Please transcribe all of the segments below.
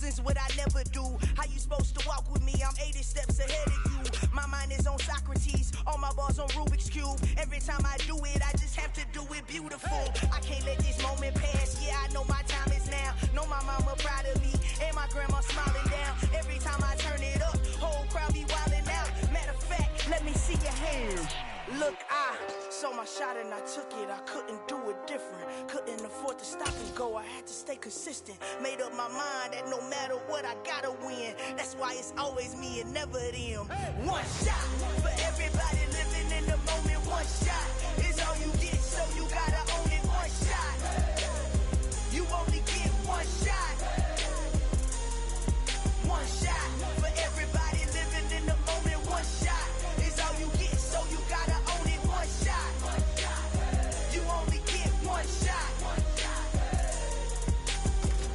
Losing's what I never do. How you supposed to walk with me? I'm 80 steps ahead of you. My mind is on Socrates, all my bars on Rubik's Cube. Every time I do it, I just have to do it beautiful. I can't let this moment pass. Yeah, I know my time is now. Know my mama proud of me, and my grandma smiling down. Every time I turn it up, whole crowd be wildin' out. Matter of fact, let me see your hands. Look, I saw my shot and I took it. I couldn't do it different. Couldn't afford to stop and go. I had to stay consistent. Made up my mind that no matter what, I gotta win. That's why it's always me and never them. One shot for everybody living in the moment. One shot is all you get, so you gotta own it. One shot. You only get one shot. One shot for everybody living in the moment. One shot is all you get, so you gotta own it. One shot. You only get one shot.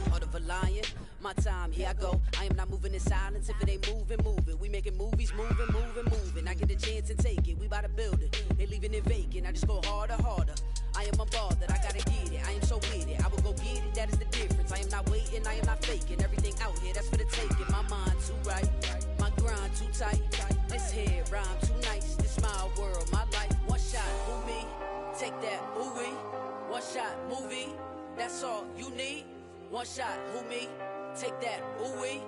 Heart of a lion, my time, here I go. I am not moving in silence. If it ain't moving, move it. We making movies, moving, moving, moving. I get a chance and take it. We bout to build it. They leaving it vacant. I just go harder, harder. I am a ball that I gotta get it. I am so with it. I will go get it. That is the difference. I am not waiting. I am not faking. Everything out here, that's for the taking. My mind too right. My grind too tight. This head rhyme too nice. This my world, my life. One shot, who me? Take that, ooh wee. One shot, movie. That's all you need. One shot, who me? Take that, ooh wee.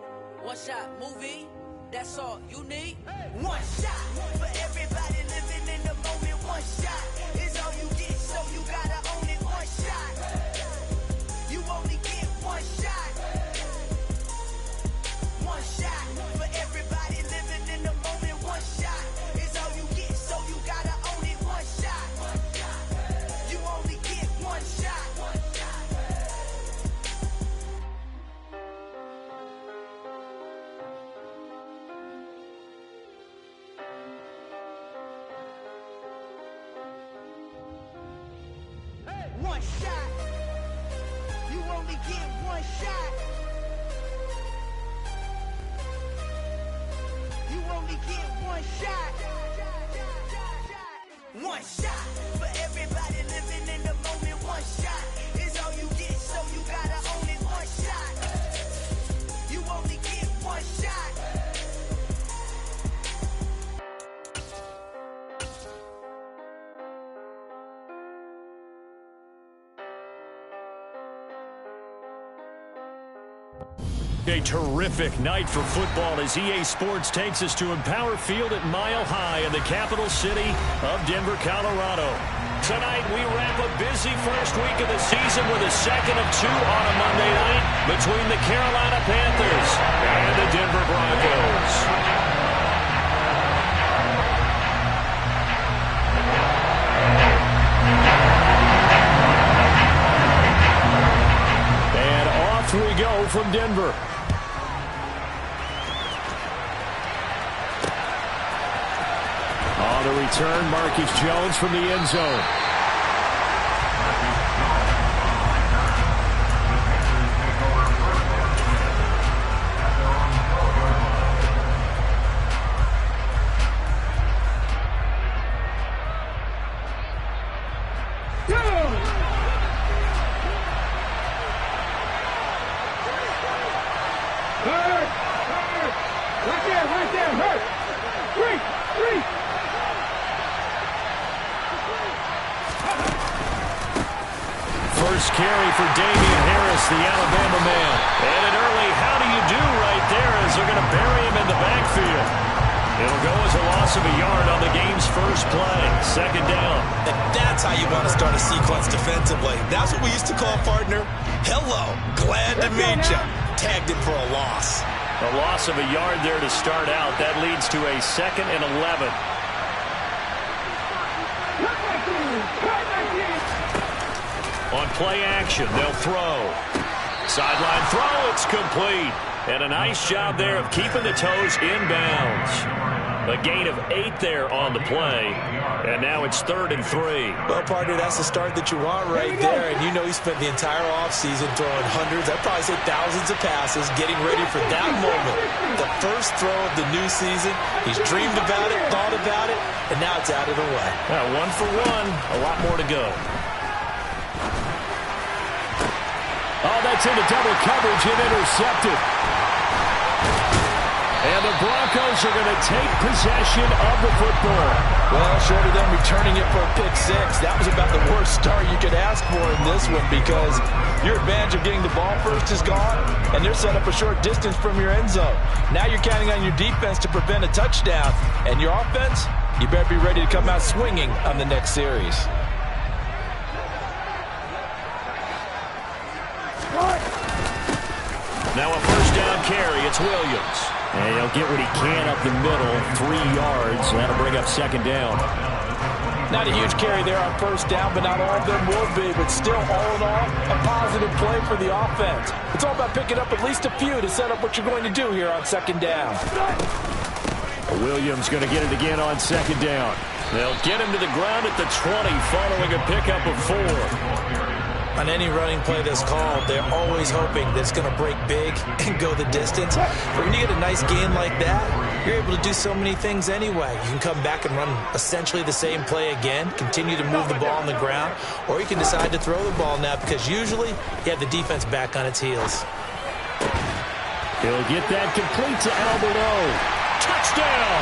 One shot, movie. That's all you need. One shot for everybody living in the moment. One shot is all you get, so you gotta own it. One shot. You only get one shot. One shot for everybody living in the moment. One shot is all you get, so you gotta own it. One shot. You only get one shot. One shot. You only get one shot. You only get one shot. One shot for everybody living in the moment. One shot is all you get, so you gotta own it. One shot. You only get one shot. A terrific night for football as EA Sports takes us to Empower Field at Mile High in the capital city of Denver, Colorado. Tonight, we wrap a busy first week of the season with a second of two on a Monday night between the Carolina Panthers and the Denver Broncos. And off we go from Denver. On the return, Marcus Jones from the end zone. First carry for Damian Harris, the Alabama man. And an early how do you do right there as they're going to bury him in the backfield. It'll go as a loss of a yard on the game's first play. Second down. And that's how you want to start a sequence defensively. That's what we used to call, partner, hello, glad to meet you. Tagged him for a loss. A loss of a yard there to start out. That leads to a 2nd and 11. On play action, they'll throw. Sideline throw, it's complete. And a nice job there of keeping the toes inbounds. A gain of 8 there on the play. And now it's 3rd and 3. Well, partner, that's the start that you want right there. And you know he spent the entire offseason throwing hundreds, I'd probably say thousands of passes, getting ready for that moment. The first throw of the new season. He's dreamed about it, thought about it, and now it's out of the way. Well, 1 for 1, a lot more to go. Oh, that's into double coverage and intercepted. And the Broncos are going to take possession of the football. Well, short of them returning it for a pick six, that was about the worst start you could ask for in this one because your advantage of getting the ball first is gone, and they're set up a short distance from your end zone. Now you're counting on your defense to prevent a touchdown, and your offense, you better be ready to come out swinging on the next series. Now a first down carry. It's Williams. And he'll get what he can up the middle, 3 yards. That'll bring up second down. Not a huge carry there on first down, but not all of them will be. But still, all in all, a positive play for the offense. It's all about picking up at least a few to set up what you're going to do here on second down. Williams going to get it again on second down. They'll get him to the ground at the 20 following a pickup of 4. On any running play that's called, they're always hoping that it's going to break big and go the distance. But when you get a nice gain like that, you're able to do so many things anyway. You can come back and run essentially the same play again, continue to move the ball on the ground, or you can decide to throw the ball now because usually you have the defense back on its heels. He'll get that complete to Albert O. Touchdown!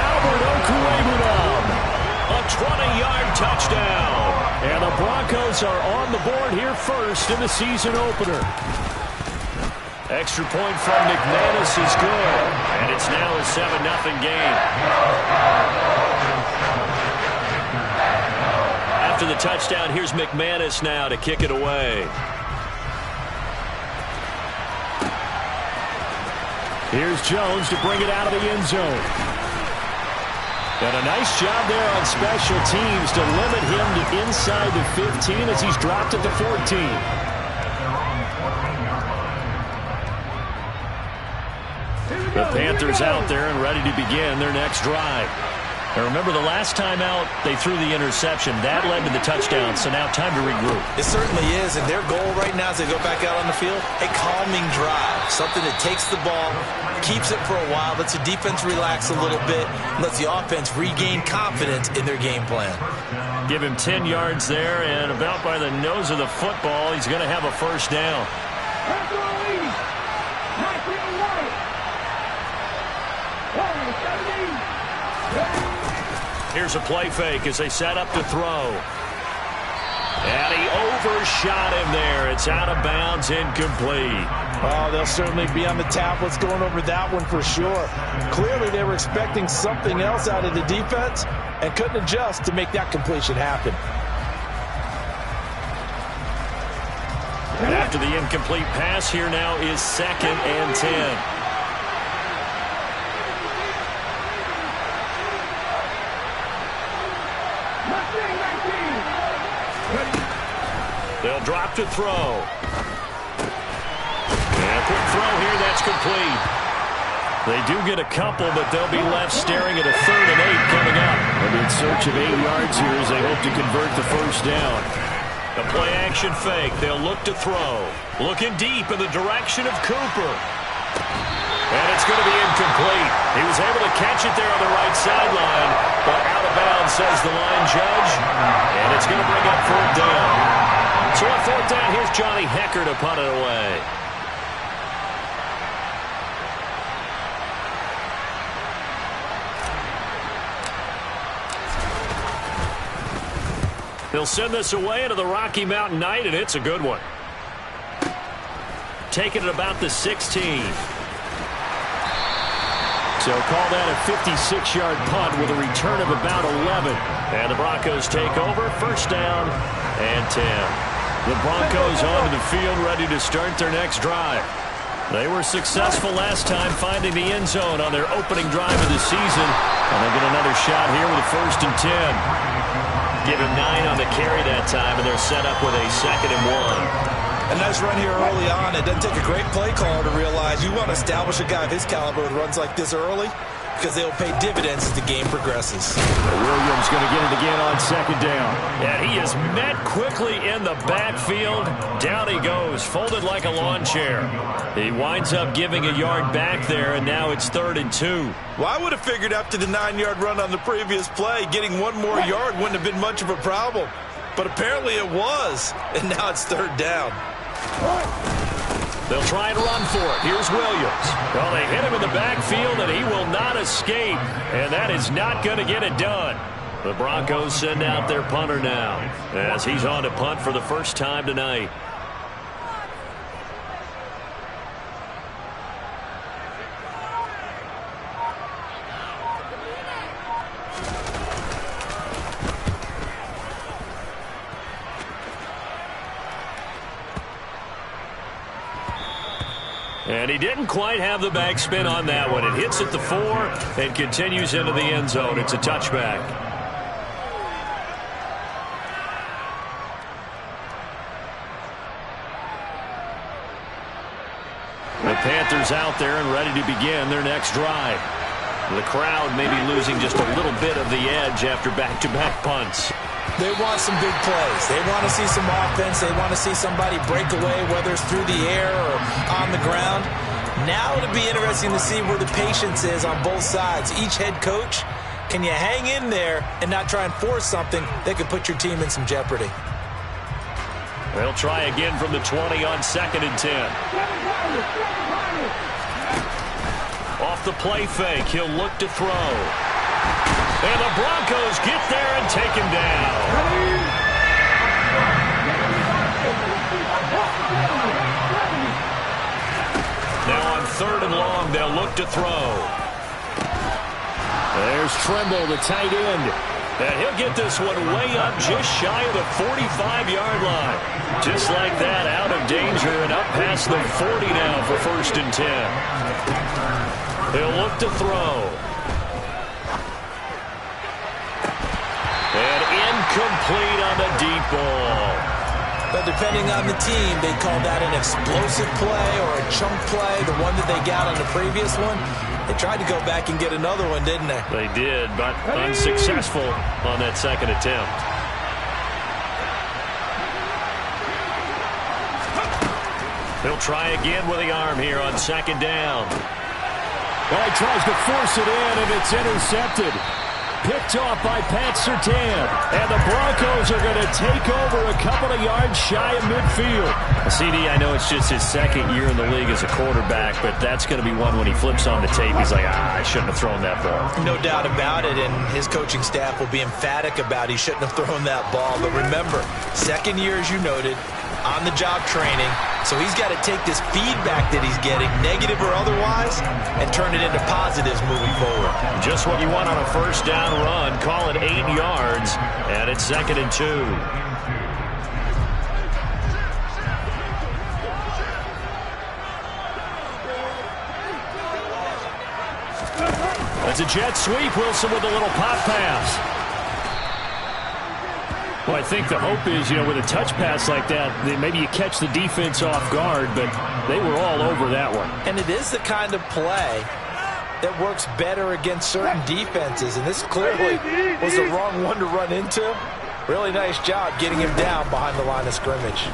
Albert Okwuegbunam, a 20-yard touchdown. And the Broncos are on the board here first in the season opener. Extra point from McManus is good. And it's now a 7-0 game. After the touchdown, here's McManus now to kick it away. Here's Jones to bring it out of the end zone. And a nice job there on special teams to limit him to inside the 15 as he's dropped at the 14. The Panthers out there and ready to begin their next drive. Now remember, the last time out, they threw the interception. That led to the touchdown, so now time to regroup. It certainly is, and their goal right now as they go back out on the field, a calming drive. Something that takes the ball, keeps it for a while, lets the defense relax a little bit, and lets the offense regain confidence in their game plan. Give him 10 yards there, and about by the nose of the football, he's going to have a first down. Here's a play fake as they set up to throw. And he overshot him there. It's out of bounds, incomplete. Oh, they'll certainly be on the tablets going over that one for sure. Clearly, they were expecting something else out of the defense and couldn't adjust to make that completion happen. And after the incomplete pass, here now is 2nd and 10. They'll drop to throw. And a quick throw here, that's complete. They do get a couple, but they'll be left staring at a 3rd and 8 coming up. They'll be in search of 8 yards here as they hope to convert the first down. A play-action fake. They'll look to throw. Looking deep in the direction of Cooper. And it's going to be incomplete. He was able to catch it there on the right sideline, but out of bounds, says the line judge. And it's going to bring up 4th down. So on 4th down, here's Johnny Hecker to punt it away. They'll send this away into the Rocky Mountain Night, and it's a good one. Taking it about the 16. So call that a 56-yard punt with a return of about 11. And the Broncos take over. First down and 10. The Broncos onto the field ready to start their next drive. They were successful last time finding the end zone on their opening drive of the season. And they get another shot here with a 1st and 10. Give him 9 on the carry that time, and they're set up with a 2nd and 1. A nice run here early on. It doesn't take a great play caller to realize you want to establish a guy of his caliber who runs like this early because they'll pay dividends as the game progresses. Williams going to get it again on 2nd down. And he is met quickly in the backfield. Down he goes, folded like a lawn chair. He winds up giving a yard back there, and now it's 3rd and 2. Well, I would have figured after the 9-yard run on the previous play, getting 1 more yard wouldn't have been much of a problem. But apparently it was, and now it's 3rd down. They'll try and run for it. Here's Williams. Well, they hit him in the backfield, and he will not escape. And that is not going to get it done. The Broncos send out their punter now as he's on to punt for the first time tonight. And he didn't quite have the backspin on that one. It hits at the 4 and continues into the end zone. It's a touchback. The Panthers out there and ready to begin their next drive. The crowd may be losing just a little bit of the edge after back-to-back punts. They want some big plays. They want to see some offense. They want to see somebody break away, whether it's through the air or on the ground. Now it'll be interesting to see where the patience is on both sides. Each head coach, can you hang in there and not try and force something that could put your team in some jeopardy? They'll try again from the 20 on 2nd and 10. Off the play fake, he'll look to throw. And the Broncos get there and take him down. Now on 3rd and long, they'll look to throw. There's Trimble, the tight end. And he'll get this one way up just shy of the 45-yard line. Just like that, out of danger and up past the 40 now for 1st and 10. He'll look to throw. And incomplete on the deep ball. But depending on the team, they call that an explosive play or a chunk play, the one that they got on the previous one. They tried to go back and get another one, didn't they? They did, but unsuccessful on that 2nd attempt. They'll try again with the arm here on 2nd down. Well, he tries to force it in, and it's intercepted. Picked off by Pat Surtain. And the Broncos are going to take over a couple of yards shy of midfield. CD, I know it's just his 2nd year in the league as a quarterback, but that's going to be one when he flips on the tape. He's like, I shouldn't have thrown that ball. No doubt about it, and his coaching staff will be emphatic about he shouldn't have thrown that ball. But remember, 2nd year, as you noted, on-the-job training. So he's got to take this feedback that he's getting, negative or otherwise, and turn it into positives moving forward. Just what you want on a 1st down run. Call it 8 yards, and it's 2nd and 2. That's a jet sweep. Wilson with a little pop pass. Well, I think the hope is, with a touch pass like that, maybe you catch the defense off guard, but they were all over that one. And it is the kind of play that works better against certain defenses, and this clearly was the wrong one to run into. Really nice job getting him down behind the line of scrimmage.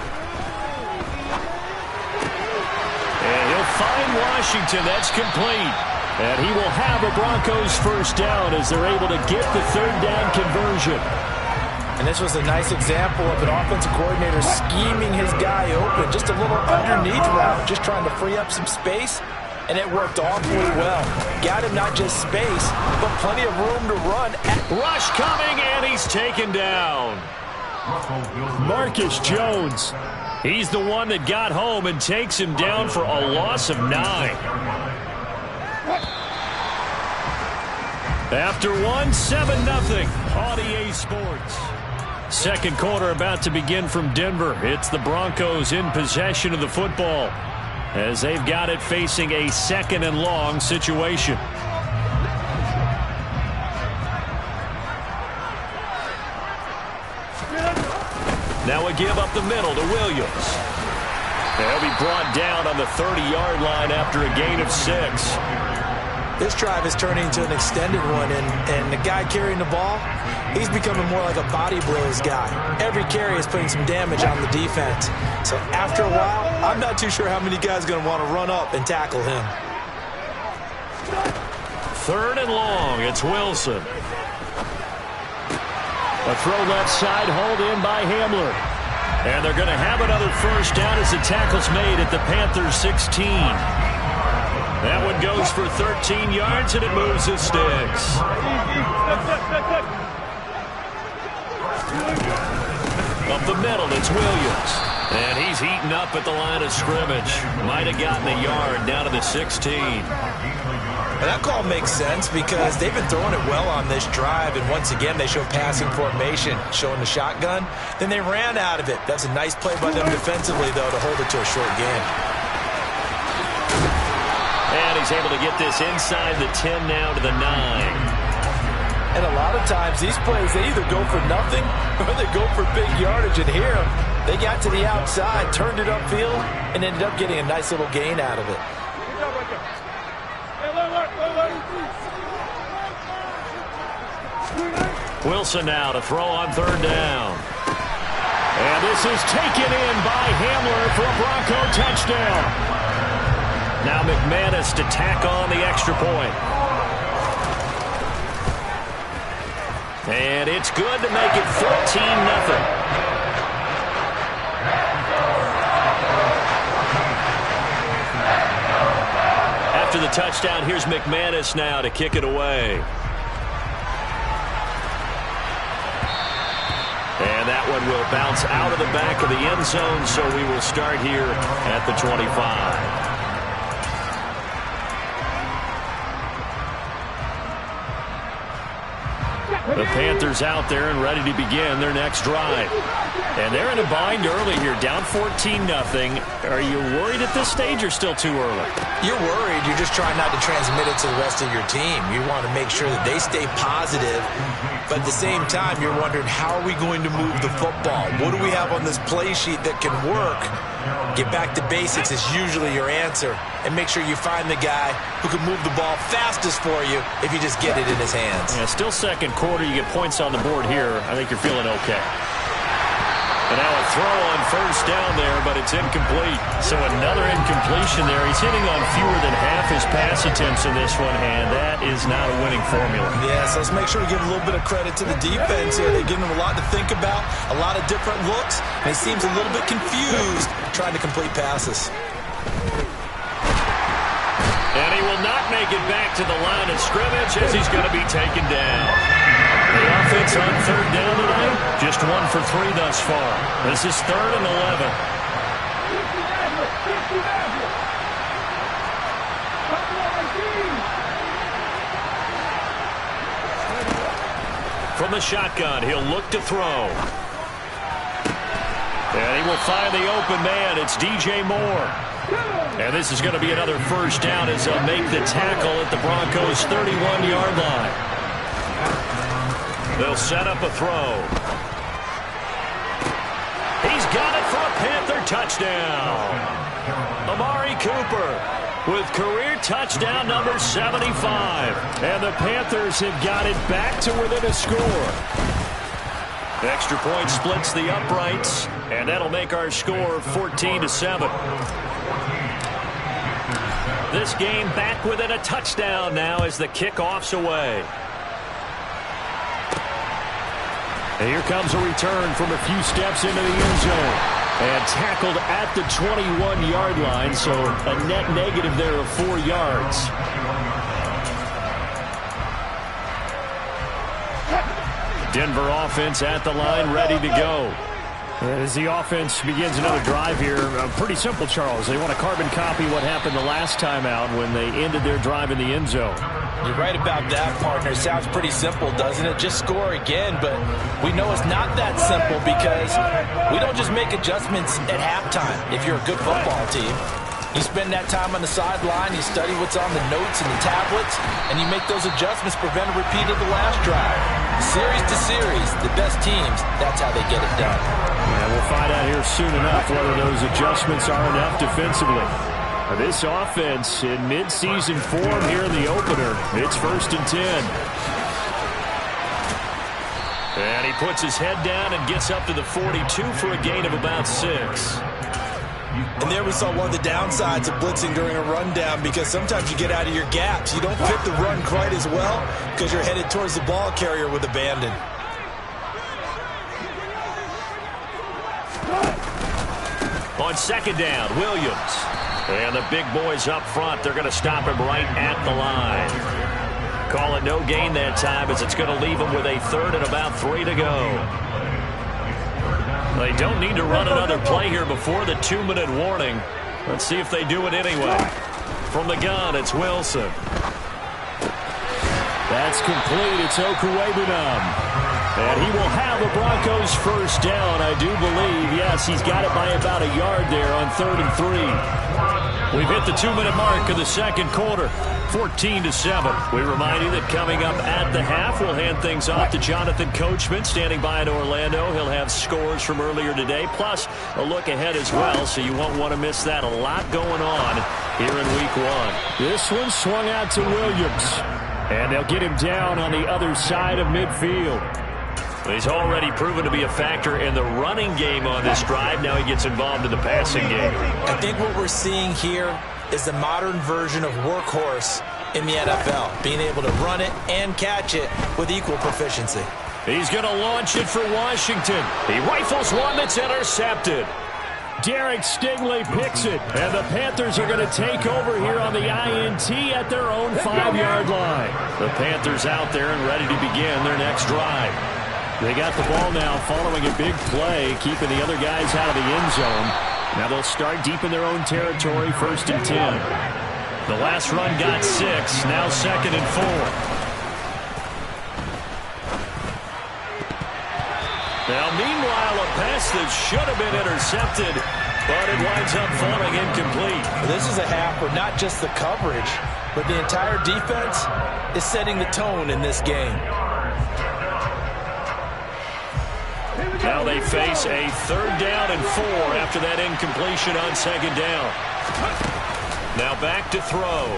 And he'll find Washington. That's complete. And he will have a Broncos 1st down as they're able to get the 3rd down conversion. And this was a nice example of an offensive coordinator scheming his guy open. Just a little underneath route, just trying to free up some space, and it worked awfully well. Got him not just space, but plenty of room to run. Rush coming, and he's taken down. Marcus Jones. He's the one that got home and takes him down for a loss of 9. After 7-0 on EA Sports. 2nd quarter about to begin from Denver. It's the Broncos in possession of the football as they've got it facing a 2nd and long situation. Now we give up the middle to Williams. They'll be brought down on the 30-yard line after a gain of 6. This drive is turning into an extended one, and the guy carrying the ball, he's becoming more like a body blows guy. Every carry is putting some damage on the defense. So after a while, I'm not too sure how many guys are going to want to run up and tackle him. 3rd and long, it's Wilson. A throw left side, hauled in by Hamler. And they're going to have another first down as the tackle's made at the Panthers' 16. That one goes for 13 yards, and it moves the sticks. Up the middle, it's Williams. And he's heating up at the line of scrimmage. Might have gotten a yard down to the 16. And that call makes sense because they've been throwing it well on this drive, and once again they show passing formation, showing the shotgun. Then they ran out of it. That's a nice play by them defensively, though, to hold it to a short gain. And he's able to get this inside the 10 now to the 9. And a lot of times these plays, they either go for nothing or they go for big yardage. And here, they got to the outside, turned it upfield, and ended up getting a nice little gain out of it. Wilson now to throw on third down. And this is taken in by Hamler for a Bronco touchdown. Now McManus to tack on the extra point. And it's good to make it 14-0. After the touchdown, here's McManus now to kick it away. And that one will bounce out of the back of the end zone, so we will start here at the 25. The Panthers out there and ready to begin their next drive. And they're in a bind early here, down 14-0. Are you worried at this stage or still too early? You're worried. You're just trying not to transmit it to the rest of your team. You want to make sure that they stay positive. But at the same time, you're wondering, how are we going to move the football? What do we have on this play sheet that can work? Get back to basics is usually your answer. And make sure you find the guy who can move the ball fastest for you if you just get it in his hands. Yeah, still second quarter. You get points on the board here. I think you're feeling okay. And now a throw on first down there, but it's incomplete. So another incompletion there. He's hitting on fewer than half his pass attempts in this one, and that is not a winning formula. Yeah, so let's make sure we give a little bit of credit to the defense here. They're giving him a lot to think about, a lot of different looks, and he seems a little bit confused trying to complete passes. And he will not make it back to the line of scrimmage as he's going to be taken down. The offense on third down tonight, just 1 for 3 thus far. This is 3rd and 11. From the shotgun, he'll look to throw. And he will find the open man. It's DJ Moore. And this is going to be another first down as they'll make the tackle at the Broncos' 31-yard line. They'll set up a throw. He's got it for a Panther touchdown. Amari Cooper with career touchdown number 75. And the Panthers have got it back to within a score. The extra point splits the uprights, and that'll make our score 14-7. This game back within a touchdown now as the kickoff's away. And here comes a return from a few steps into the end zone. And tackled at the 21-yard line, so a net negative there of 4 yards. Denver offense at the line, ready to go. As the offense begins another drive here, pretty simple, Charles. They want to carbon copy what happened the last time out when they ended their drive in the end zone. You're right about that, partner. Sounds pretty simple, doesn't it? Just score again, but we know it's not that simple because we don't just make adjustments at halftime if you're a good football team. You spend that time on the sideline, you study what's on the notes and the tablets, and you make those adjustments, prevent a repeat of the last drive. Series to series, the best teams, that's how they get it done. And we'll find out here soon enough whether those adjustments are enough defensively. This offense in midseason form here in the opener. It's 1st and 10. And he puts his head down and gets up to the 42 for a gain of about 6. And there we saw one of the downsides of blitzing during a rundown, because sometimes you get out of your gaps. You don't fit the run quite as well because you're headed towards the ball carrier with abandon. on second down, Williams. And the big boys up front, they're going to stop him right at the line. Call it no gain that time as it's going to leave him with a third and about 3 to go. They don't need to run another play here before the 2-minute warning. Let's see if they do it anyway. From the gun, it's Wilson. That's complete. It's Okuwebunam. And he will have the Broncos first down, I do believe. Yes, he's got it by about a yard there on 3rd and 3. We've hit the 2-minute mark of the second quarter, 14-7. We remind you that coming up at the half, we'll hand things off to Jonathan Coachman, standing by in Orlando. He'll have scores from earlier today, plus a look ahead as well, so you won't want to miss that. A lot going on here in Week 1. This one swung out to Williams, and they'll get him down on the other side of midfield. He's already proven to be a factor in the running game on this drive. Now he gets involved in the passing game. I think what we're seeing here is the modern version of workhorse in the NFL, being able to run it and catch it with equal proficiency. He's going to launch it for Washington. He rifles one that's intercepted. Derek Stingley picks it, and the Panthers are going to take over here on the INT at their own 5-yard line. The Panthers out there and ready to begin their next drive. They got the ball now following a big play, keeping the other guys out of the end zone. Now they'll start deep in their own territory, 1st and 10. The last run got 6, now 2nd and 4. Now, meanwhile, a pass that should have been intercepted, but it winds up falling incomplete. This is a half where not just the coverage, but the entire defense is setting the tone in this game. Now they face a 3rd down and 4 after that incompletion on 2nd down. Now back to throw.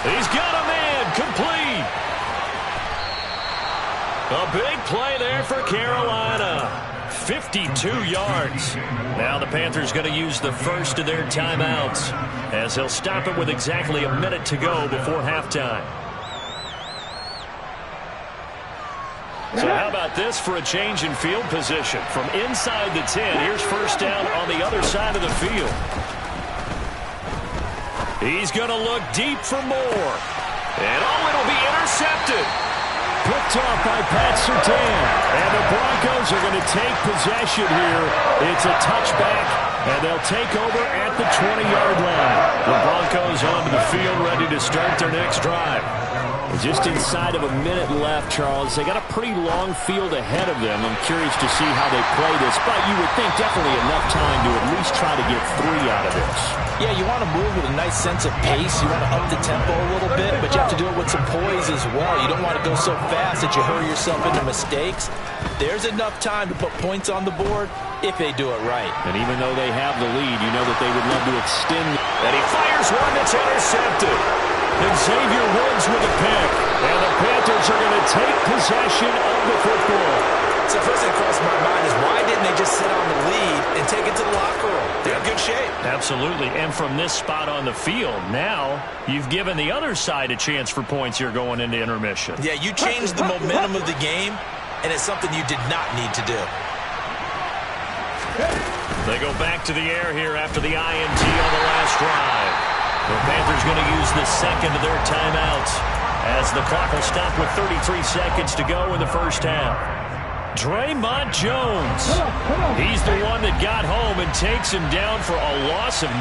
He's got a man, complete. A big play there for Carolina. 52 yards. Now the Panthers going to use the first of their timeouts as they'll stop it with exactly a minute to go before halftime. So how about this for a change in field position? From inside the 10, here's 1st down on the other side of the field. He's going to look deep for more. And it'll be intercepted. Picked off by Pat Surtain. And the Broncos are going to take possession here. It's a touchback, and they'll take over at the 20-yard line. The Broncos onto the field ready to start their next drive. Just inside of a minute left, Charles. They got a pretty long field ahead of them. I'm curious to see how they play this, but you would think definitely enough time to at least try to get 3 out of this. Yeah, you want to move with a nice sense of pace. You want to up the tempo a little bit, but you have to do it with some poise as well. You don't want to go so fast that you hurry yourself into mistakes. There's enough time to put points on the board if they do it right. And even though they have the lead, you know that they would love to extend. And he fires one that's intercepted. And Xavier Woods with a pick. And the Panthers are going to take possession of the football. So first thing crossed my mind is why didn't they just sit on the lead and take it to the locker room? They're in good shape. Absolutely. And from this spot on the field, now you've given the other side a chance for points here going into intermission. Yeah, you changed the momentum of the game, and it's something you did not need to do. They go back to the air here after the INT on the last drive. The Panthers going to use the second of their timeouts as the clock will stop with 33 seconds to go in the first half. Draymond Jones. He's the one that got home and takes him down for a loss of 9.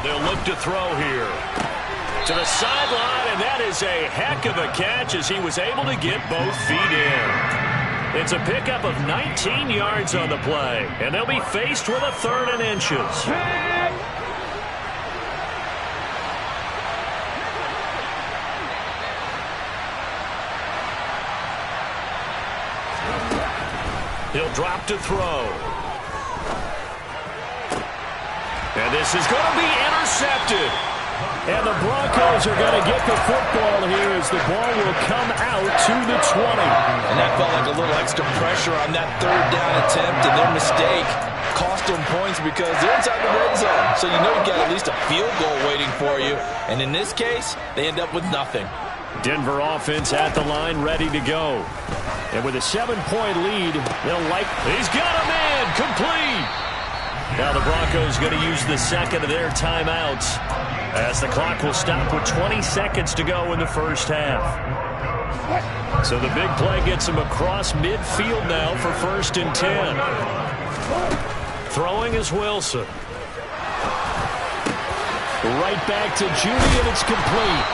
They'll look to throw here. To the sideline, and that is a heck of a catch as he was able to get both feet in. It's a pickup of 19 yards on the play, and they'll be faced with a 3rd and inches. He'll drop to throw. And this is going to be intercepted. And the Broncos are going to get the football here as the ball will come out to the 20. And that felt like a little extra pressure on that 3rd down attempt, and their mistake cost them points because they're inside the red zone. So you know you've got at least a field goal waiting for you. And in this case, they end up with nothing. Denver offense at the line, ready to go. And with a 7-point lead, he's got a man, complete. Now the Broncos going to use the second of their timeouts as the clock will stop with 20 seconds to go in the first half. So the big play gets him across midfield now for 1st and 10. Throwing is Wilson. Right back to Judy, and it's complete.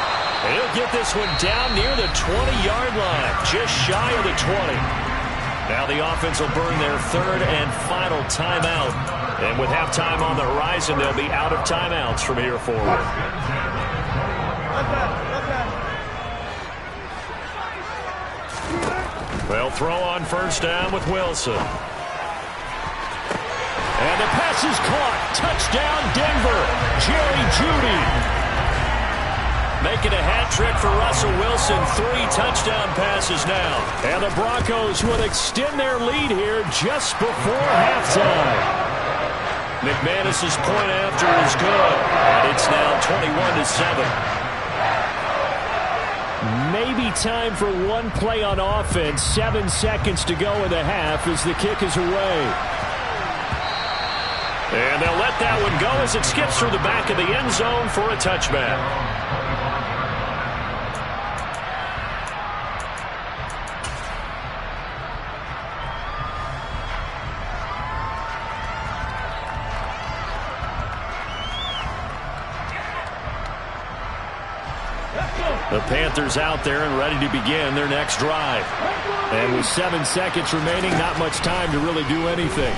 He'll get this one down near the 20-yard line, just shy of the 20. Now the offense will burn their 3rd and final timeout. And with halftime on the horizon, they'll be out of timeouts from here forward. They'll throw on 1st down with Wilson. And the pass is caught. Touchdown, Denver. Jerry Jeudy. Making a hat trick for Russell Wilson. 3 touchdown passes now. And the Broncos will extend their lead here just before halftime. McManus's point after is good. And it's now 21-7. Maybe time for one play on offense. 7 seconds to go in the half as the kick is away. And they'll let that one go as it skips through the back of the end zone for a touchback. The Panthers out there and ready to begin their next drive. And with 7 seconds remaining, not much time to really do anything.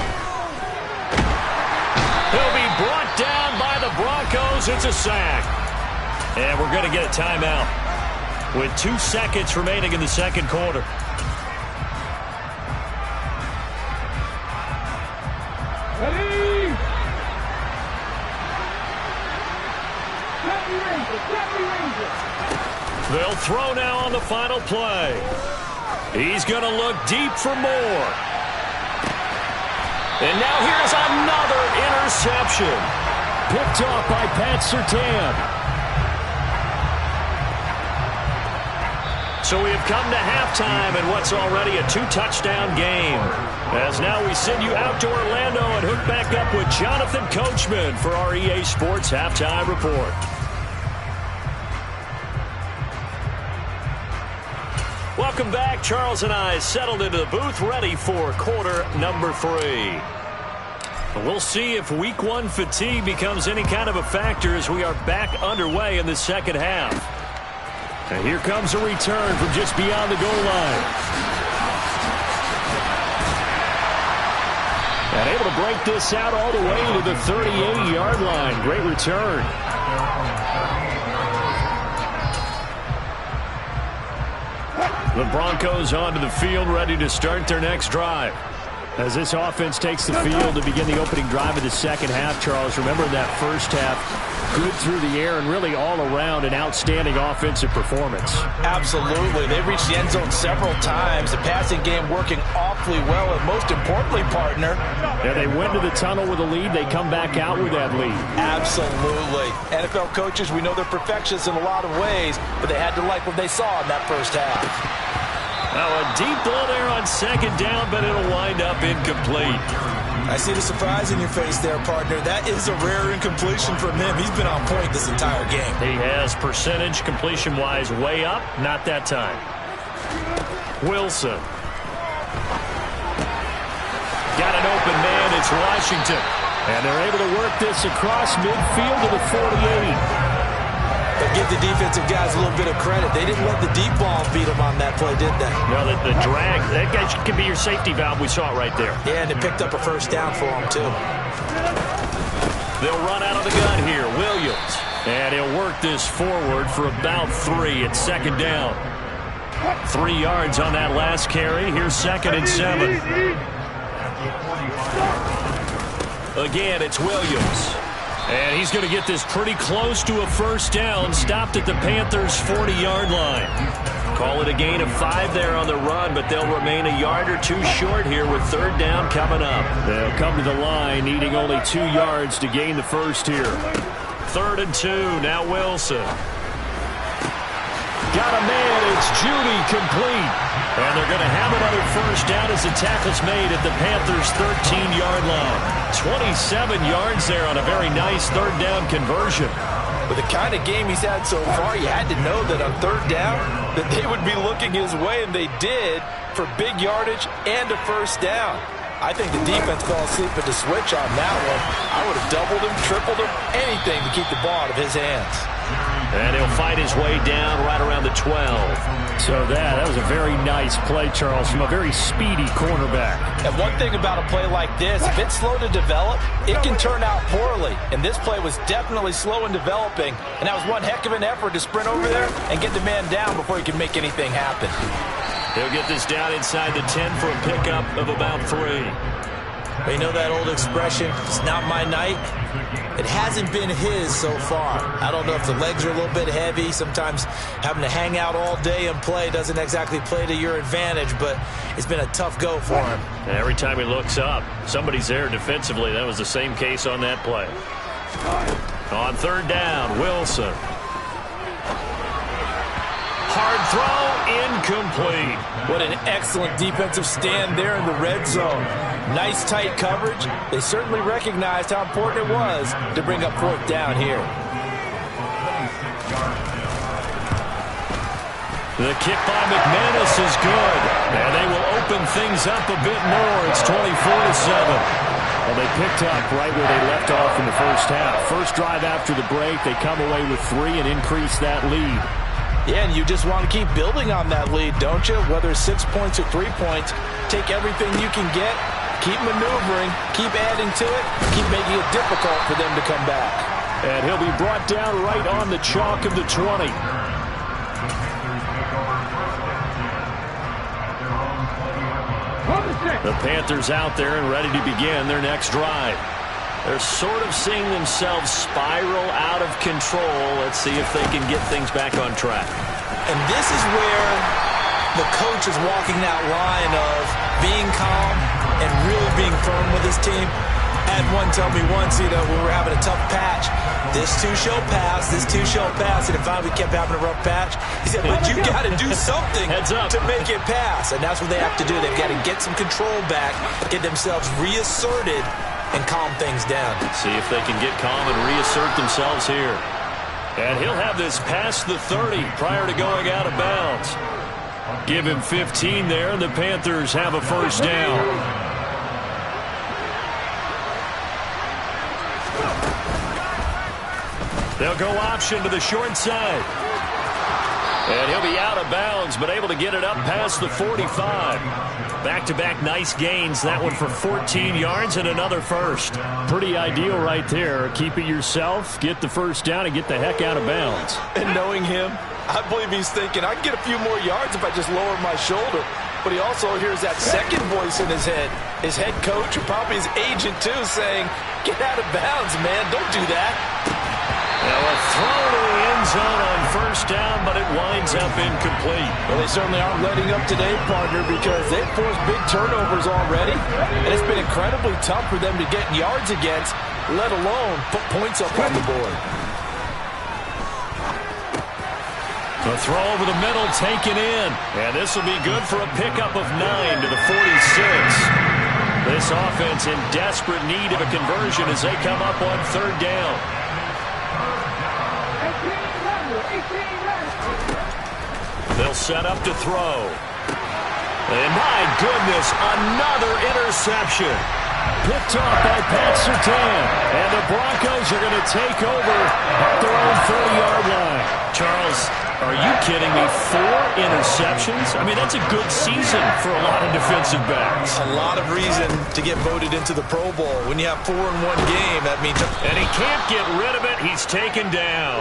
He'll be brought down by the Broncos. It's a sack. And we're going to get a timeout with 2 seconds remaining in the second quarter. Ready? They'll throw now on the final play. He's going to look deep for more. And now here's another interception. Picked off by Pat Surtain. So we have come to halftime in what's already a 2-touchdown game. As now we send you out to Orlando and hook back up with Jonathan Coachman for our EA Sports Halftime Report. Welcome back. Charles and I settled into the booth, ready for quarter number 3. We'll see if week 1 fatigue becomes any kind of a factor as we are back underway in the second half. And here comes a return from just beyond the goal line. And able to break this out all the way to the 38-yard line. Great return. The Broncos onto the field, ready to start their next drive. As this offense takes the field to begin the opening drive of the second half, Charles, remember that first half, good through the air and really all around an outstanding offensive performance. Absolutely. They reached the end zone several times. The passing game working awfully well, and most importantly, partner. Yeah, they went to the tunnel with a lead. They come back out with that lead. Absolutely. NFL coaches, we know they're perfectionists in a lot of ways, but they had to like what they saw in that first half. Now a deep ball there on second down, but it'll wind up incomplete. I see the surprise in your face there, partner. That is a rare incompletion from him. He's been on point this entire game. He has percentage completion-wise way up. Not that time. Wilson. Got an open man. It's Washington. And they're able to work this across midfield to the 48. But give the defensive guys a little bit of credit. They didn't let the deep ball beat them on that play, did they? No, the drag, that guy can be your safety valve. We saw it right there. Yeah, and they picked up a first down for them, too. They'll run out of the gun here. Williams. And he'll work this forward for about 3 at second down. 3 yards on that last carry. Here's 2nd and 7. Again, it's Williams. And he's going to get this pretty close to a first down, stopped at the Panthers' 40-yard line. Call it a gain of 5 there on the run, but they'll remain a yard or 2 short here with 3rd down coming up. They'll come to the line, needing only 2 yards to gain the first here. 3rd and 2, now Wilson. Got a man, it's Judy, complete. And they're going to have another first down as the tackle's made at the Panthers' 13-yard line. 27 yards there on a very nice 3rd down conversion. With the kind of game he's had so far, you had to know that on 3rd down that they would be looking his way, and they did, for big yardage and a first down. I think the defense fell asleep at the switch on that one. I would have doubled him, tripled him, anything to keep the ball out of his hands. And he'll fight his way down right around the 12. So that was a very nice play, Charles, from a very speedy cornerback. And one thing about a play like this, if it's slow to develop, it can turn out poorly. And this play was definitely slow in developing. And that was one heck of an effort to sprint over there and get the man down before he can make anything happen. He'll get this down inside the 10 for a pickup of about 3. But you know that old expression, it's not my night? It hasn't been his so far. I don't know if the legs are a little bit heavy. Sometimes having to hang out all day and play doesn't exactly play to your advantage, but it's been a tough go for him. And every time he looks up, somebody's there defensively. That was the same case on that play. On 3rd down, Wilson. Hard throw, incomplete. What an excellent defensive stand there in the red zone. Nice tight coverage. They certainly recognized how important it was to bring up 4th down here. The kick by McManus is good. And they will open things up a bit more. It's 24-7. Well, they picked up right where they left off in the first half. First drive after the break, they come away with 3 and increase that lead. Yeah, and you just want to keep building on that lead, don't you? Whether it's 6 points or 3 points, take everything you can get, keep maneuvering, keep adding to it, keep making it difficult for them to come back. And he'll be brought down right on the chalk of the 20. The Panthers out there and ready to begin their next drive. They're sort of seeing themselves spiral out of control. Let's see if they can get things back on track. And this is where the coach is walking that line of being calm and really being firm with his team. I had one tell me once, when we were having a tough patch, this too shall pass, this too shall pass, and finally we kept having a rough patch. He said, but you got to do something to make it pass, and that's what they have to do. They've got to get some control back, get themselves reasserted, and calm things down. See if they can get calm and reassert themselves here. And he'll have this past the 30 prior to going out of bounds. Give him 15 there, and the Panthers have a first down. They'll go option to the short side. And he'll be out of bounds, but able to get it up past the 45. Back-to-back nice gains. That one for 14 yards and another first. Pretty ideal right there. Keep it yourself, get the first down, and get the heck out of bounds. And knowing him, I believe he's thinking, I can get a few more yards if I just lower my shoulder. But he also hears that second voice in his head. His head coach, or probably his agent too, saying, get out of bounds, man. Don't do that. Now a throw to the end zone on first down, but it winds up incomplete. Well, they certainly aren't letting up today, partner, because they've forced big turnovers already, and it's been incredibly tough for them to get yards against, let alone put points up on the board. The throw over the middle taken in, and this will be good for a pickup of 9 to the 46. This offense in desperate need of a conversion as they come up on third down. They'll set up to throw. And my goodness, another interception. Picked off by Pat Surtain. And the Broncos are going to take over at their own 30-yard line. Charles, are you kidding me? 4 interceptions? I mean, that's a good season for a lot of defensive backs. A lot of reason to get voted into the Pro Bowl. When you have 4 in one game, that means... And he can't get rid of it. He's taken down.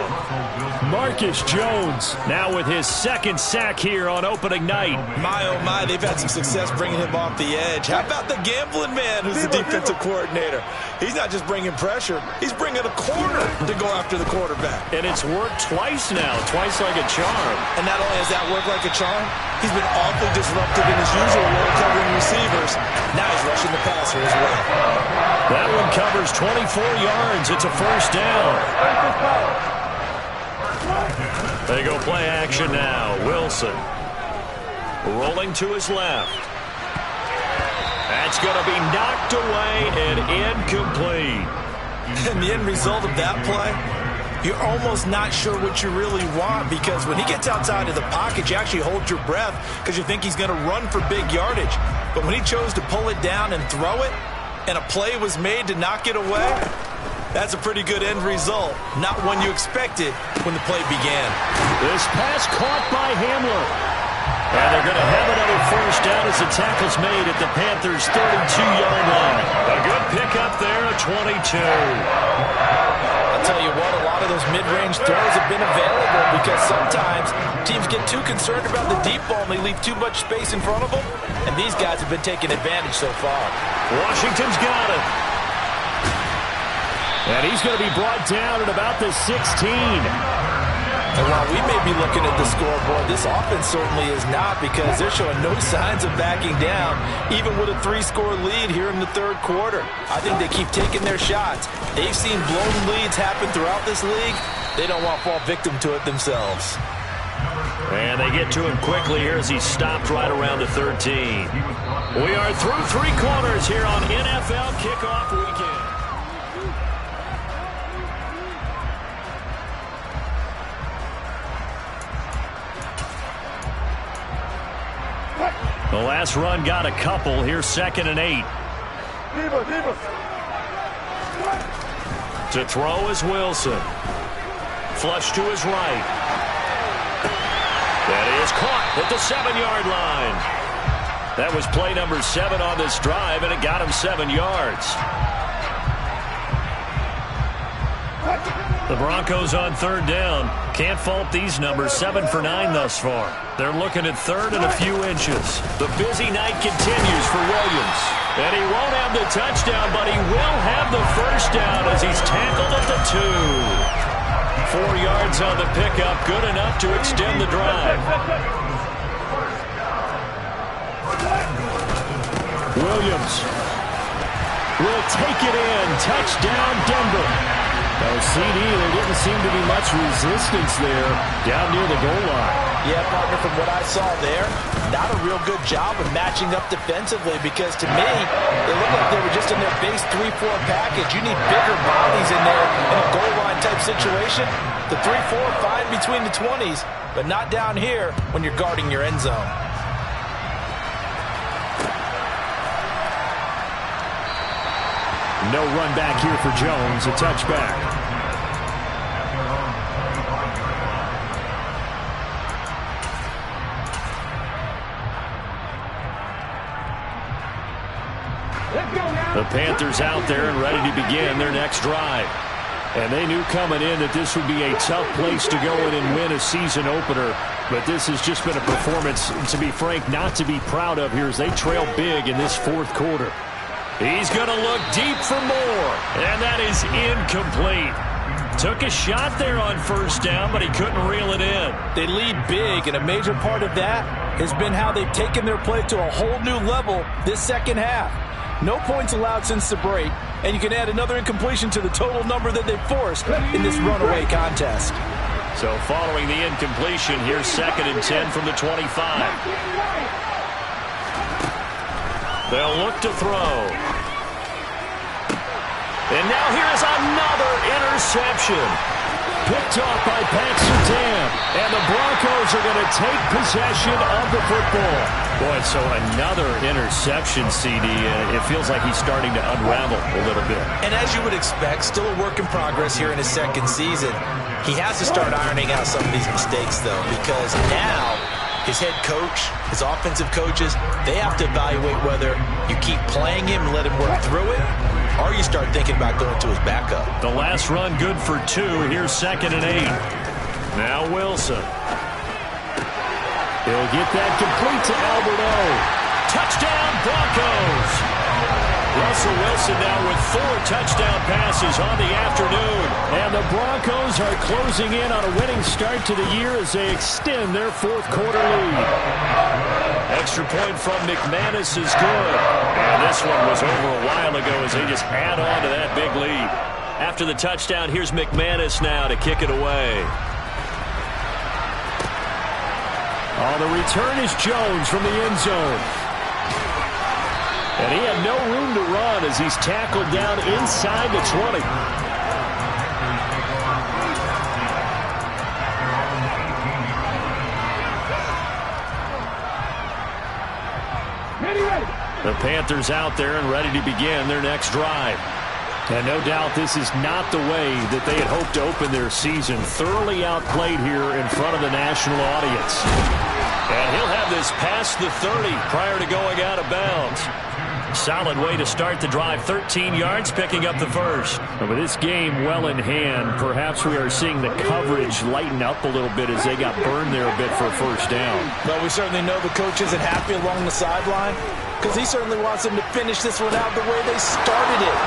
Marcus Jones now with his second sack here on opening night. My, oh my, they've had some success bringing him off the edge. How about the gambling man who's the defensive coordinator. He's not just bringing pressure. He's bringing a corner to go after the quarterback. And it's worked twice now, twice like a charm. And not only has that worked like a charm, he's been awfully disruptive in his usual role covering receivers. Now he's rushing the passer as well. That one covers 24 yards. It's a first down. They go play action now. Wilson rolling to his left. That's going to be knocked away and incomplete. And the end result of that play, you're almost not sure what you really want, because when he gets outside of the pocket, you actually hold your breath because you think he's going to run for big yardage. But when he chose to pull it down and throw it, and a play was made to knock it away, that's a pretty good end result. Not one you expected when the play began. This pass caught by Hamler. And they're going to have another first down as the tackle's made at the Panthers' 32-yard line. A good pickup there, a 22. I'll tell you what, a lot of those mid-range throws have been available because sometimes teams get too concerned about the deep ball and they leave too much space in front of them. And these guys have been taking advantage so far. Washington's got it. And he's going to be brought down at about the 16. And while we may be looking at the scoreboard, this offense certainly is not, because they're showing no signs of backing down, even with a 3-score lead here in the third quarter. I think they keep taking their shots. They've seen blown leads happen throughout this league. They don't want to fall victim to it themselves. And they get to him quickly here as he stopped right around the 13. We are through 3 quarters here on NFL Kickoff Weekend. The last run got a couple. Here's 2nd and 8. To throw is Wilson. Flush to his right. That is caught at the 7-yard line. That was play number 7 on this drive, and it got him 7 yards. The Broncos on 3rd down. Can't fault these numbers. 7 for 9 thus far. They're looking at 3rd and a few inches. The busy night continues for Williams. And he won't have the touchdown, but he will have the first down as he's tackled at the 2. 4 yards on the pickup. Good enough to extend the drive. Williams will take it in. Touchdown, Denver. CD, there didn't seem to be much resistance there down near the goal line. Yeah, partner, from what I saw there, not a real good job of matching up defensively, because to me, it looked like they were just in their base 3-4 package. You need bigger bodies in there in a goal line type situation. The 3-4 fine between the 20s, but not down here when you're guarding your end zone. No run back here for Jones, a touchback. The Panthers out there and ready to begin their next drive. And they knew coming in that this would be a tough place to go in and win a season opener. But this has just been a performance, to be frank, not to be proud of here as they trail big in this 4th quarter. He's going to look deep for more, and that is incomplete. Took a shot there on 1st down, but he couldn't reel it in. They lead big, and a major part of that has been how they've taken their play to a whole new level this second half. No points allowed since the break, and you can add another incompletion to the total number that they've forced in this runaway contest. So following the incompletion, here's 2nd and 10 from the 25. They'll look to throw. And now here's another interception. Picked off by Pat Surtain. And the Broncos are going to take possession of the football. Boy, so another interception, CD. It feels like he's starting to unravel a little bit. And as you would expect, still a work in progress here in his 2nd season. He has to start ironing out some of these mistakes, though, because now his head coach, his offensive coaches, they have to evaluate whether you keep playing him and let him work through it, or you start thinking about going to his backup. The last run good for 2. Here's 2nd and 8. Now Wilson. He'll get that complete to Alberto. Touchdown, Broncos. Well, Russell Wilson now with 4 touchdown passes on the afternoon. And the Broncos are closing in on a winning start to the year as they extend their fourth quarter lead. Extra point from McManus is good. And this one was over a while ago as they just add on to that big lead. After the touchdown, here's McManus now to kick it away. The return is Jones from the end zone. And he had no room to run as he's tackled down inside the 20. The Panthers out there and ready to begin their next drive. And no doubt this is not the way that they had hoped to open their season. Thoroughly outplayed here in front of the national audience. And he'll have this past the 30 prior to going out of bounds. Solid way to start the drive. 13 yards, picking up the first. And with this game well in hand, perhaps we are seeing the coverage lighten up a little bit as they got burned there a bit for a first down. Well, we certainly know the coach isn't happy along the sideline because he certainly wants them to finish this one out the way they started it.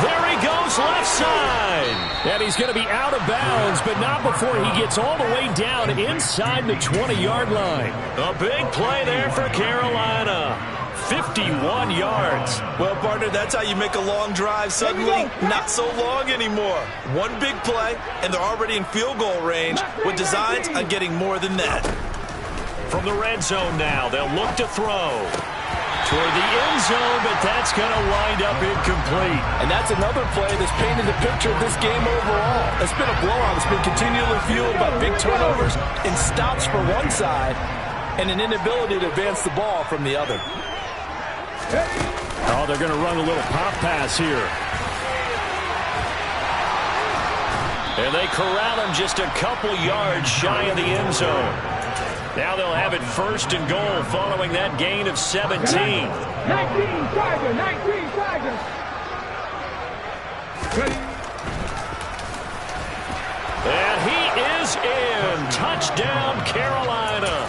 There he goes, left side. And he's going to be out of bounds, but not before he gets all the way down inside the 20-yard line. A big play there for Carolina. 51 yards. Well, partner, that's how you make a long drive suddenly not so long anymore. One big play, and they're already in field goal range with designs on getting more than that. From the red zone now, they'll look to throw. Toward the end zone, but that's going to wind up incomplete. And that's another play that's painted the picture of this game overall. It's been a blowout. It's been continually fueled by big turnovers and stops for one side and an inability to advance the ball from the other. Oh, they're going to run a little pop pass here. And they corral him just a couple yards shy of the end zone. Now they'll have it first and goal following that gain of 17. 19 Tigers, 19 Tigers. And he is in. Touchdown, Carolina.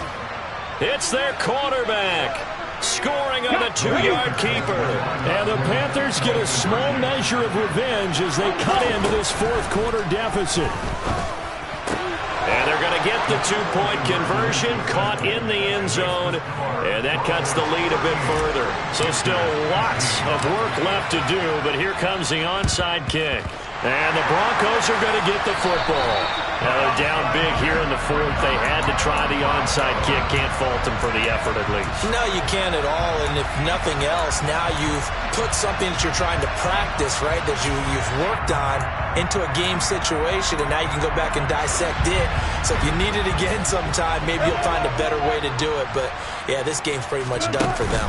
It's their quarterback. Scoring on the 2-yard keeper. And the Panthers get a small measure of revenge as they cut into this fourth quarter deficit. And they're going to get the 2-point conversion, caught in the end zone, and that cuts the lead a bit further. So still lots of work left to do, but here comes the onside kick. And the Broncos are going to get the football. Now they're down big here in the fourth. They had to try the onside kick. Can't fault them for the effort at least. No, you can't at all. And if nothing else, now you've put something that you're trying to practice, right, that you've worked on into a game situation, and now you can go back and dissect it. So if you need it again sometime, maybe you'll find a better way to do it. But, yeah, this game's pretty much done for them.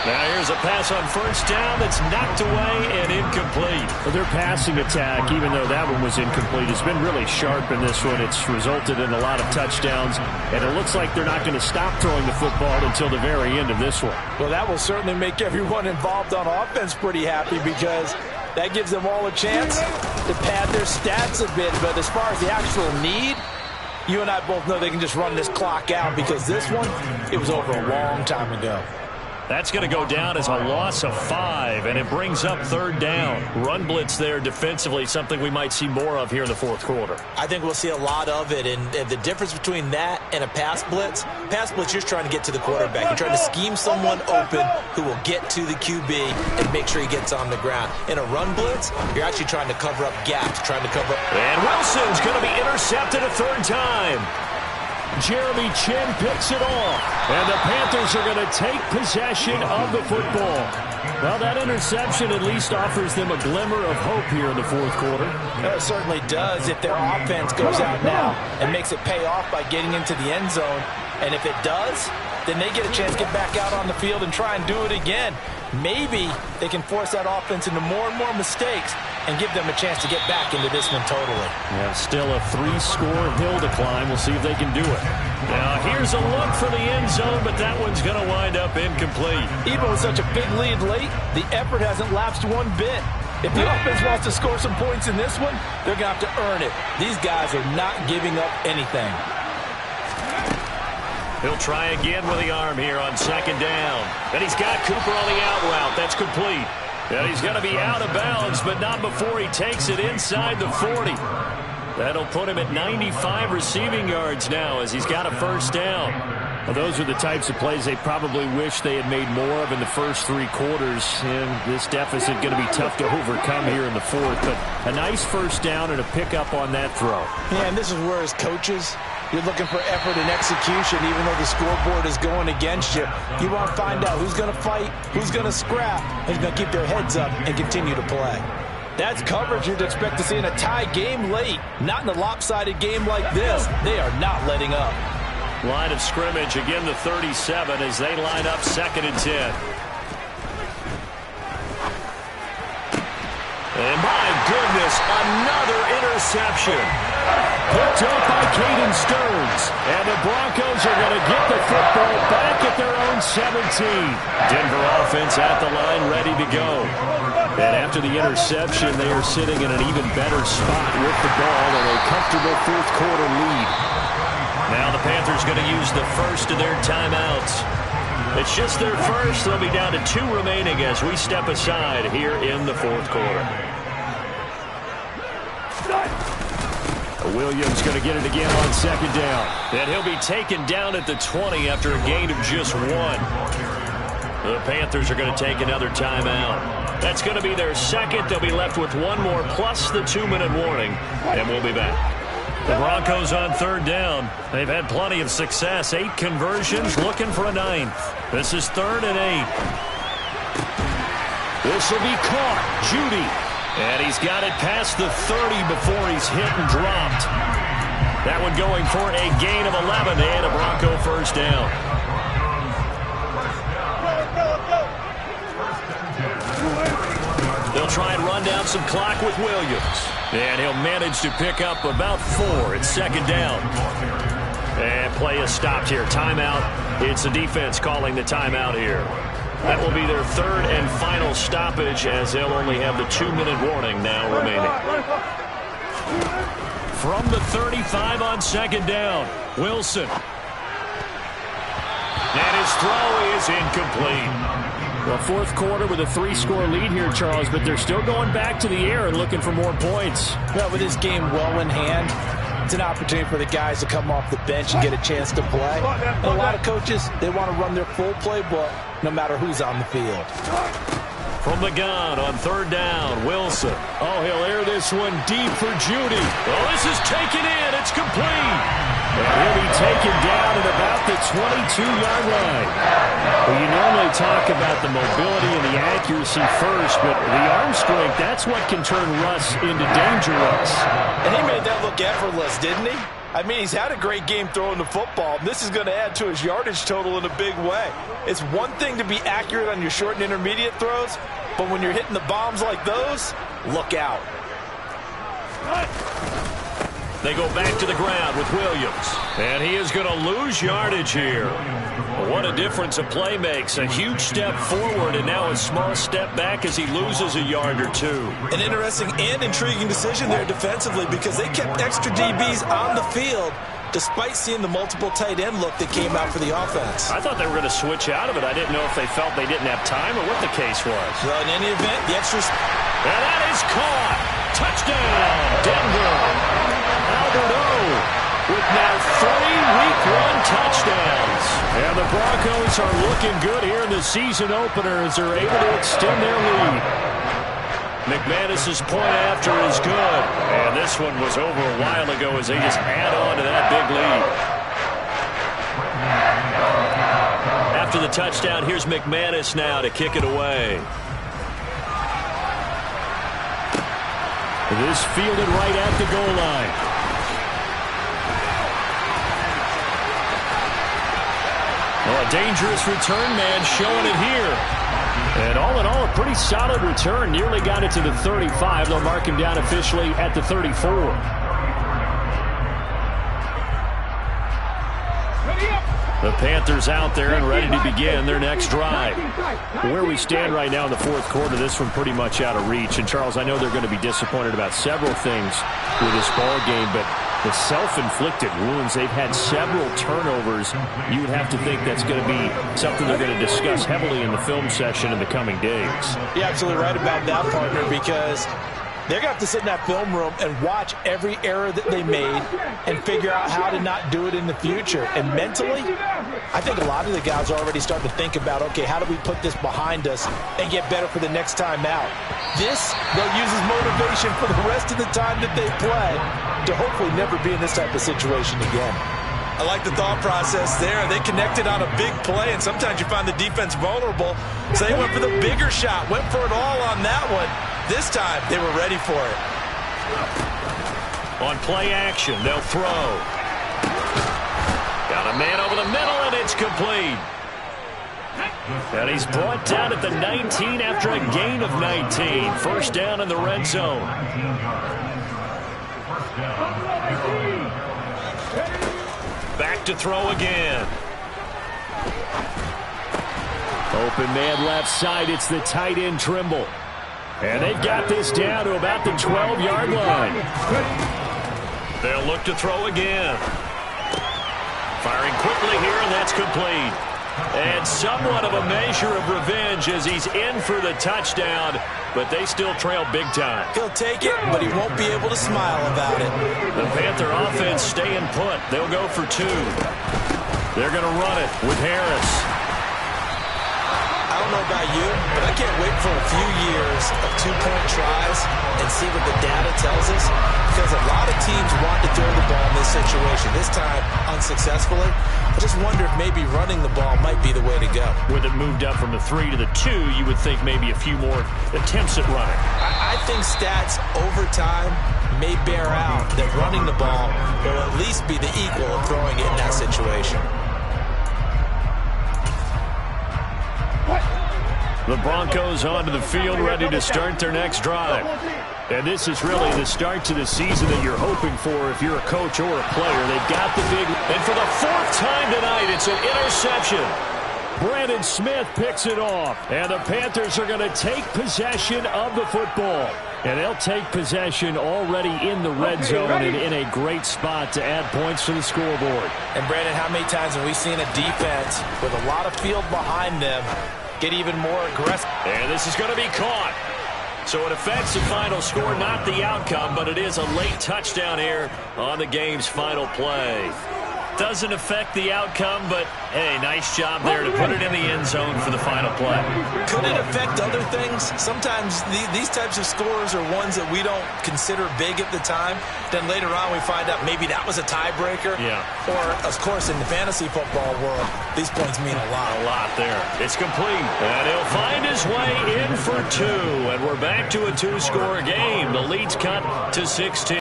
Now here's a pass on first down that's knocked away and incomplete. Well, their passing attack, even though that one was incomplete, has been really sharp in this one. It's resulted in a lot of touchdowns, and it looks like they're not going to stop throwing the football until the very end of this one. Well, that will certainly make everyone involved on offense pretty happy because that gives them all a chance to pad their stats a bit. But as far as the actual need, you and I both know they can just run this clock out because this one, it was over a long time ago. That's going to go down as a loss of 5, and it brings up third down. Run blitz there defensively, something we might see more of here in the fourth quarter. I think we'll see a lot of it, and the difference between that and a pass blitz, you're trying to get to the quarterback. You're trying to scheme someone open who will get to the QB and make sure he gets on the ground. In a run blitz, you're actually trying to cover up gaps, trying to cover up. And Wilson's going to be intercepted a third time. Jeremy Chin picks it off, and the Panthers are going to take possession of the football. Well, that interception at least offers them a glimmer of hope here in the fourth quarter. It certainly does if their offense goes out now and makes it pay off by getting into the end zone. And if it does, then they get a chance to get back out on the field and try and do it again. Maybe they can force that offense into more and more mistakes and give them a chance to get back into this one totally. Yeah, still a 3-score hill to climb. We'll see if they can do it. Now here's a look for the end zone, but that one's going to wind up incomplete. Even with such a big lead late, the effort hasn't lapsed one bit. If the offense wants to score some points in this one, they're going to have to earn it. These guys are not giving up anything. He'll try again with the arm here on second down. And he's got Cooper on the out route. That's complete. And he's going to be out of bounds, but not before he takes it inside the 40. That'll put him at 95 receiving yards now as he's got a first down. Well, those are the types of plays they probably wish they had made more of in the first 3 quarters. And this deficit going to be tough to overcome here in the fourth. But a nice first down and a pickup on that throw. Yeah, and this is where as coaches, you're looking for effort and execution. Even though the scoreboard is going against you, you want to find out who's going to fight, who's going to scrap, and who's going to keep their heads up and continue to play. That's coverage you'd expect to see in a tie game late. Not in a lopsided game like this. They are not letting up. Line of scrimmage, again the 37 as they line up 2nd and 10. And my goodness, another interception. Picked up by Caden Stearns. And the Broncos are going to get the football back at their own 17. Denver offense at the line, ready to go. And after the interception, they are sitting in an even better spot with the ball and a comfortable fourth quarter lead. Now the Panthers going to use the first of their timeouts. It's just their first. They'll be down to 2 remaining as we step aside here in the fourth quarter. Williams going to get it again on second down. And he'll be taken down at the 20 after a gain of just 1. The Panthers are going to take another timeout. That's going to be their second. They'll be left with 1 more plus the 2-minute warning. And we'll be back. The Broncos on 3rd down. They've had plenty of success. 8 conversions, looking for a 9th. This is 3rd and 8. This will be caught. Judy. And he's got it past the 30 before he's hit and dropped. That one going for a gain of 11 and a Bronco first down. They'll try and run down some clock with Williams. And he'll manage to pick up about 4. It's 2nd down. And play is stopped here. Timeout. It's the defense calling the timeout here. That will be their 3rd and final stoppage as they'll only have the 2-minute warning now remaining. From the 35 on 2nd down, Wilson. And his throw is incomplete. Well, fourth quarter with a 3-score lead here, Charles, but they're still going back to the air and looking for more points. Well, with this game well in hand, it's an opportunity for the guys to come off the bench and get a chance to play. And a lot of coaches, they want to run their full playbook no matter who's on the field. From the gun on 3rd down, Wilson. Oh, he'll air this one deep for Judy. Oh, this is taken in. It's complete. And he'll be taken down at about the 22-yard line. Well, you normally talk about the mobility and the accuracy first, but the arm strength, that's what can turn Russ into dangerous. And he made that look effortless, didn't he? I mean, he's had a great game throwing the football. This is going to add to his yardage total in a big way. It's one thing to be accurate on your short and intermediate throws, but when you're hitting the bombs like those, look out. They go back to the ground with Williams. And he is going to lose yardage here. What a difference a play makes. A huge step forward and now a small step back as he loses a yard or 2. An interesting and intriguing decision there defensively because they kept extra DBs on the field despite seeing the multiple tight end look that came out for the offense. I thought they were going to switch out of it. I didn't know if they felt they didn't have time or what the case was. Well, in any event, the extras... And that is caught. Touchdown, Denver. Albert O with now 3 Week 1 touchdowns. And the Broncos are looking good here in the season opener as they're able to extend their lead. McManus's point after is good. And this one was over a while ago as they just add on to that big lead. After the touchdown, here's McManus now to kick it away. This fielded right at the goal line. Well, a dangerous return man showing it here. And all in all, a pretty solid return. Nearly got it to the 35. They'll mark him down officially at the 34. The Panthers out there and ready to begin their next drive. Where we stand right now in the fourth quarter, this one pretty much out of reach. And, Charles, I know they're going to be disappointed about several things with this ball game, but The self-inflicted wounds, they've had several turnovers. You would have to think that's going to be something they're going to discuss heavily in the film session in the coming days. You're absolutely right about that, partner, because they're going to have to sit in that film room and watch every error that they made and figure out how to not do it in the future. And mentally, I think a lot of the guys are already starting to think about, okay, how do we put this behind us and get better for the next time out? This, they'll use as motivation for the rest of the time that they play to hopefully never be in this type of situation again. I like the thought process there. They connected on a big play, and sometimes you find the defense vulnerable. So they went for the bigger shot, went for it all on that one. This time, they were ready for it. On play action, they'll throw. Got a man over the middle, and it's complete. And he's brought down at the 19 after a gain of 19. First down in the red zone. Back to throw again. Open man left side. It's the tight end Trimble. And they've got this down to about the 12-yard line. They'll look to throw again. Firing quickly here, and that's complete. And somewhat of a measure of revenge as he's in for the touchdown, but they still trail big time. He'll take it, but he won't be able to smile about it. The Panther offense staying put. They'll go for two. They're going to run it with Harris. I don't know about you, but I can't wait for a few years of two-point tries and see what the data tells us, because a lot of teams want to throw the ball in this situation. This time, unsuccessfully. I just wonder if maybe running the ball might be the way to go. With it moved up from the 3 to the 2, you would think maybe a few more attempts at running. I think stats over time may bear out that running the ball will at least be the equal of throwing it in that situation. The Broncos onto the field, ready to start their next drive. And this is really the start to the season that you're hoping for if you're a coach or a player. They've got the big... And for the 4th time tonight, it's an interception. Brandon Smith picks it off. And the Panthers are going to take possession of the football. And they'll take possession already in the red zone and in a great spot to add points to the scoreboard. And, Brandon, how many times have we seen a defense with a lot of field behind them get even more aggressive? And this is going to be caught. So it affects the final score, not the outcome, but it is a late touchdown here on the game's final play. Doesn't affect the outcome, but, hey, nice job there to put it in the end zone for the final play. Could it affect other things? Sometimes these types of scores are ones that we don't consider big at the time. Then later on we find out maybe that was a tiebreaker. Yeah. Or, of course, in the fantasy football world, these points mean a lot. A lot there. It's complete. And he'll find his way in for 2. And we're back to a 2-score game. The lead's cut to 16.